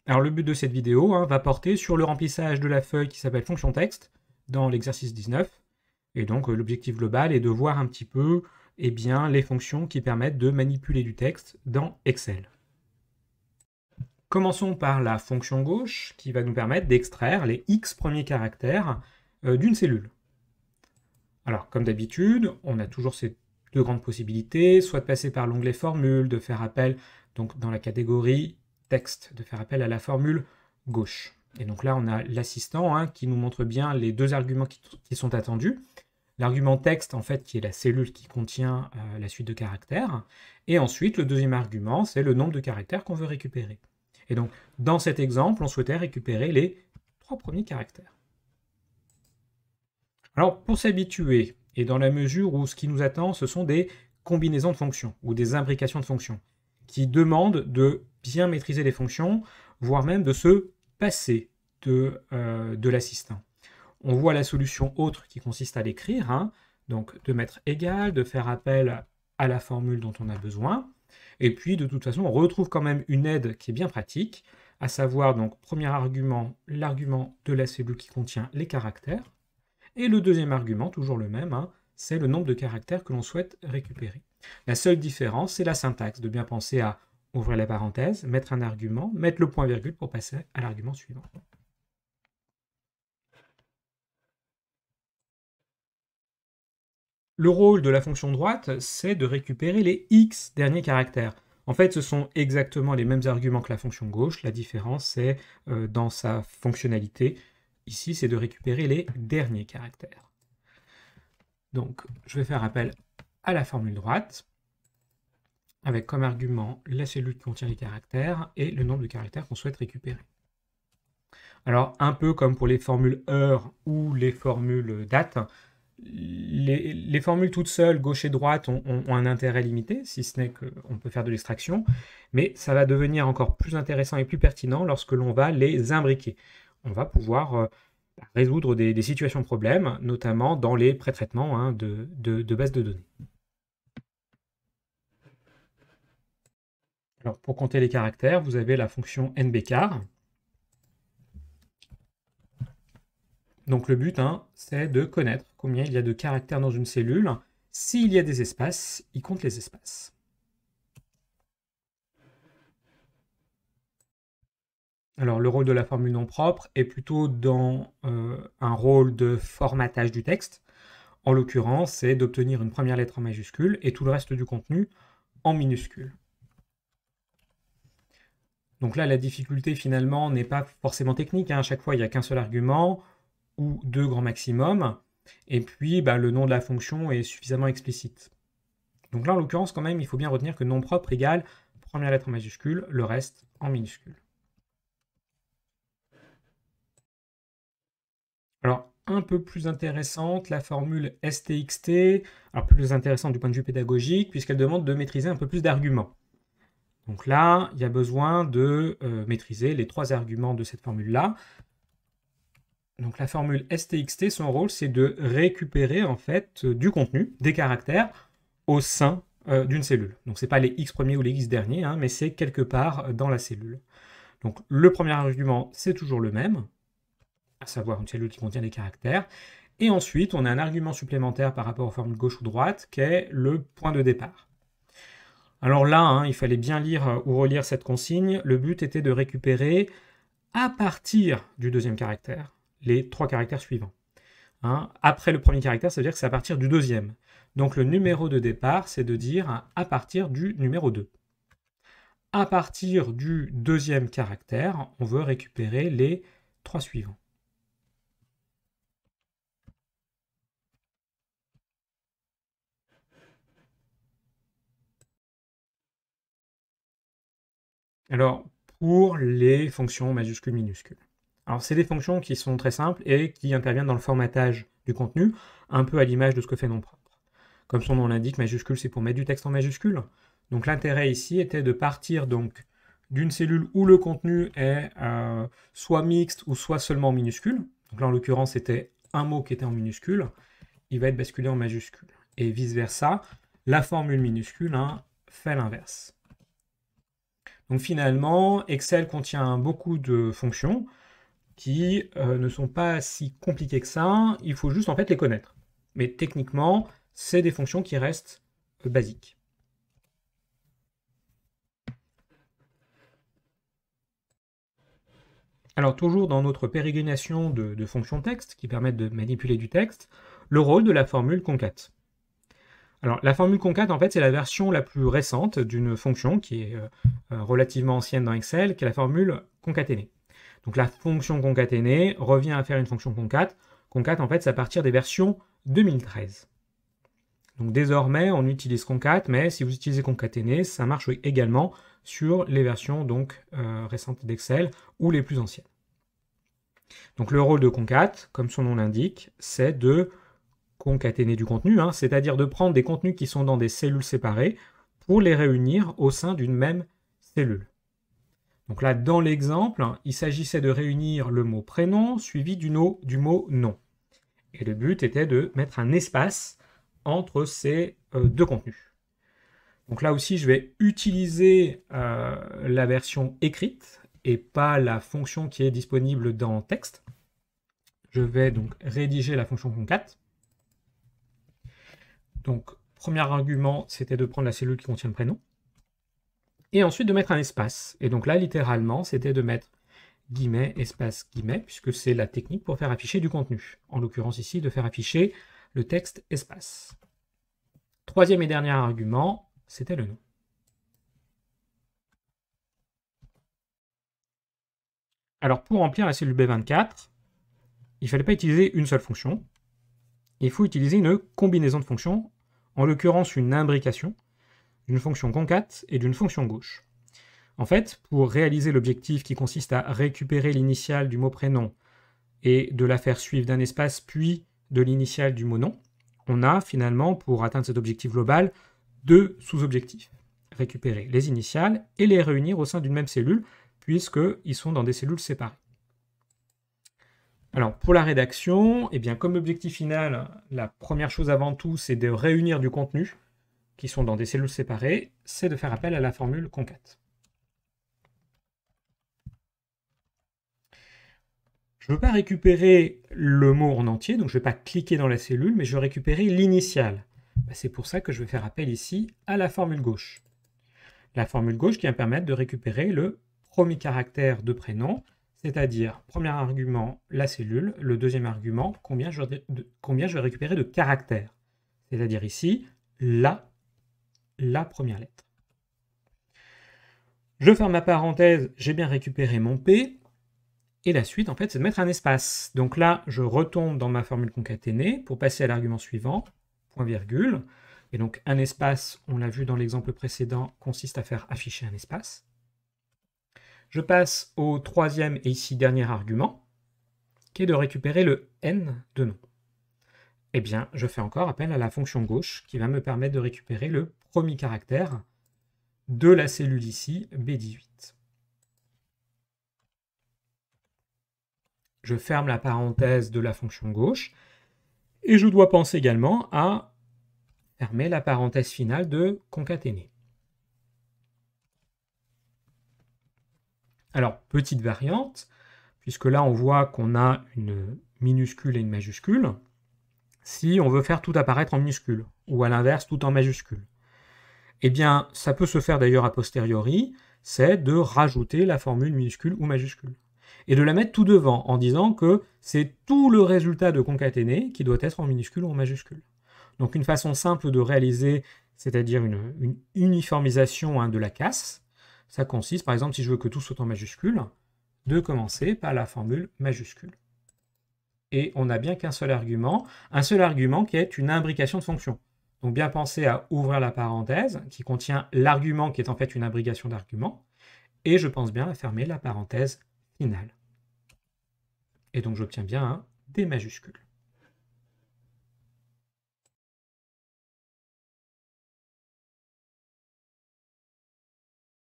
Alors le but de cette vidéo va porter sur le remplissage de la feuille qui s'appelle fonction texte dans l'exercice 19. Et donc l'objectif global est de voir un petit peu les fonctions qui permettent de manipuler du texte dans Excel. Commençons par la fonction gauche qui va nous permettre d'extraire les X premiers caractères d'une cellule. Alors comme d'habitude, on a toujours ces deux grandes possibilités, soit de passer par l'onglet formule, de faire appel donc dans la catégorie texte, de faire appel à la formule gauche. Et donc là, on a l'assistant qui nous montre bien les deux arguments qui sont attendus. L'argument texte, en fait, qui est la cellule qui contient la suite de caractères. Et ensuite, le deuxième argument, c'est le nombre de caractères qu'on veut récupérer. Et donc, dans cet exemple, on souhaitait récupérer les 3 premiers caractères. Alors, pour s'habituer, et dans la mesure où ce qui nous attend, ce sont des combinaisons de fonctions, ou des imbrications de fonctions, qui demandent de bien maîtriser les fonctions, voire même de se passer de l'assistant. On voit la solution autre qui consiste à l'écrire, donc de mettre égal, de faire appel à la formule dont on a besoin, et puis de toute façon on retrouve quand même une aide qui est bien pratique, à savoir donc premier argument, l'argument de la cellule qui contient les caractères, et le deuxième argument, toujours le même, c'est le nombre de caractères que l'on souhaite récupérer. La seule différence, c'est la syntaxe, de bien penser à ouvrir la parenthèse, mettre un argument, mettre le point-virgule pour passer à l'argument suivant. Le rôle de la fonction droite, c'est de récupérer les X derniers caractères. En fait, ce sont exactement les mêmes arguments que la fonction gauche. La différence, c'est dans sa fonctionnalité. Ici, c'est de récupérer les derniers caractères. Donc, je vais faire appel à la formule droite, avec comme argument la cellule qui contient les caractères et le nombre de caractères qu'on souhaite récupérer. Alors, un peu comme pour les formules heure ou les formules date, les formules toutes seules, gauche et droite, ont un intérêt limité, si ce n'est qu'on peut faire de l'extraction, mais ça va devenir encore plus intéressant et plus pertinent lorsque l'on va les imbriquer. On va pouvoir résoudre des situations problèmes, notamment dans les pré-traitements de bases de données. Alors, pour compter les caractères, vous avez la fonction nbchar. Donc le but, c'est de connaître combien il y a de caractères dans une cellule. S'il y a des espaces, il compte les espaces. Alors le rôle de la formule non propre est plutôt dans un rôle de formatage du texte. En l'occurrence, c'est d'obtenir une première lettre en majuscule et tout le reste du contenu en minuscule. Donc là, la difficulté finalement n'est pas forcément technique. À chaque fois, il n'y a qu'un seul argument ou 2 grands maximum. Et puis, le nom de la fonction est suffisamment explicite. Donc là, en l'occurrence, quand même, il faut bien retenir que nom propre égale première lettre en majuscule, le reste en minuscule. Alors, un peu plus intéressante, la formule STXT, alors plus intéressante du point de vue pédagogique, puisqu'elle demande de maîtriser un peu plus d'arguments. Donc là, il y a besoin de maîtriser les 3 arguments de cette formule-là. Donc la formule STXT, son rôle, c'est de récupérer en fait du contenu, des caractères, au sein d'une cellule. Donc ce n'est pas les X premiers ou les X derniers, mais c'est quelque part dans la cellule. Donc le premier argument, c'est toujours le même, à savoir une cellule qui contient des caractères. Et ensuite, on a un argument supplémentaire par rapport aux formules gauche ou droite, qui est le point de départ. Alors là, il fallait bien lire ou relire cette consigne. Le but était de récupérer, à partir du deuxième caractère, les 3 caractères suivants. Après le premier caractère, ça veut dire que c'est à partir du deuxième. Donc le numéro de départ, c'est de dire à partir du numéro 2. À partir du deuxième caractère, on veut récupérer les 3 suivants. Alors, pour les fonctions majuscules, minuscules. Alors, c'est des fonctions qui sont très simples et qui interviennent dans le formatage du contenu, un peu à l'image de ce que fait nom propre. Comme son nom l'indique, majuscule, c'est pour mettre du texte en majuscule. Donc, l'intérêt ici était de partir donc d'une cellule où le contenu est soit mixte ou soit seulement minuscule. Donc là, en l'occurrence, c'était un mot qui était en minuscule. Il va être basculé en majuscule. Et vice-versa, la formule minuscule fait l'inverse. Donc finalement, Excel contient beaucoup de fonctions qui ne sont pas si compliquées que ça, il faut juste en fait les connaître. Mais techniquement, c'est des fonctions qui restent basiques. Alors toujours dans notre pérégrination de fonctions texte qui permettent de manipuler du texte, le rôle de la formule concat. Alors la formule concat en fait c'est la version la plus récente d'une fonction qui est relativement ancienne dans Excel, qui est la formule concaténée. Donc la fonction concaténée revient à faire une fonction concat. Concat en fait c'est à partir des versions 2013. Donc désormais on utilise concat, mais si vous utilisez concaténée, ça marche également sur les versions donc récentes d'Excel ou les plus anciennes. Donc le rôle de concat, comme son nom l'indique, c'est de concaténer du contenu, c'est-à-dire de prendre des contenus qui sont dans des cellules séparées pour les réunir au sein d'une même cellule. Donc là, dans l'exemple, il s'agissait de réunir le mot prénom suivi du mot nom. Et le but était de mettre un espace entre ces deux contenus. Donc là aussi, je vais utiliser la version écrite et pas la fonction qui est disponible dans texte. Je vais donc rédiger la fonction concat. Donc, premier argument, c'était de prendre la cellule qui contient le prénom. Et ensuite de mettre un espace. Et donc là, littéralement, c'était de mettre guillemets, espace, guillemets, puisque c'est la technique pour faire afficher du contenu. En l'occurrence ici, de faire afficher le texte espace. Troisième et dernier argument, c'était le nom. Alors pour remplir la cellule B24, il ne fallait pas utiliser une seule fonction. Il faut utiliser une combinaison de fonctions, en l'occurrence une imbrication, d'une fonction concat et d'une fonction gauche. En fait, pour réaliser l'objectif qui consiste à récupérer l'initiale du mot prénom et de la faire suivre d'un espace puis de l'initiale du mot nom, on a finalement, pour atteindre cet objectif global, deux sous-objectifs. Récupérer les initiales et les réunir au sein d'une même cellule, puisqu'ils sont dans des cellules séparées. Alors, pour la rédaction, eh bien, comme objectif final, la première chose avant tout, c'est de réunir du contenu qui sont dans des cellules séparées, c'est de faire appel à la formule concat. Je ne veux pas récupérer le mot en entier, donc je ne vais pas cliquer dans la cellule, mais je veux récupérer l'initiale. C'est pour ça que je vais faire appel ici à la formule gauche. La formule gauche qui va me permettre de récupérer le premier caractère de prénom, c'est-à-dire, premier argument, la cellule, le deuxième argument, combien je vais récupérer de caractères, c'est-à-dire ici, la première lettre. Je ferme ma parenthèse, j'ai bien récupéré mon P, et la suite, en fait, c'est de mettre un espace. Donc là, je retombe dans ma formule concaténée pour passer à l'argument suivant, point virgule, et donc un espace, on l'a vu dans l'exemple précédent, consiste à faire afficher un espace. Je passe au troisième et ici dernier argument, qui est de récupérer le n de nom. Eh bien, je fais encore appel à la fonction gauche, qui va me permettre de récupérer le premier caractère de la cellule ici, B18. Je ferme la parenthèse de la fonction gauche, et je dois penser également à fermer la parenthèse finale de concaténer. Alors, petite variante, puisque là on voit qu'on a une minuscule et une majuscule, si on veut faire tout apparaître en minuscule, ou à l'inverse, tout en majuscule. Eh bien, ça peut se faire d'ailleurs a posteriori, c'est de rajouter la formule minuscule ou majuscule. Et de la mettre tout devant, en disant que c'est tout le résultat de concaténer qui doit être en minuscule ou en majuscule. Donc une façon simple de réaliser, c'est-à-dire une uniformisation de la casse, ça consiste, par exemple, si je veux que tout soit en majuscule, de commencer par la formule majuscule. Et on n'a bien qu'un seul argument qui est une imbrication de fonction. Donc bien penser à ouvrir la parenthèse, qui contient l'argument qui est en fait une imbrication d'argument, et je pense bien à fermer la parenthèse finale. Et donc j'obtiens bien un D majuscule.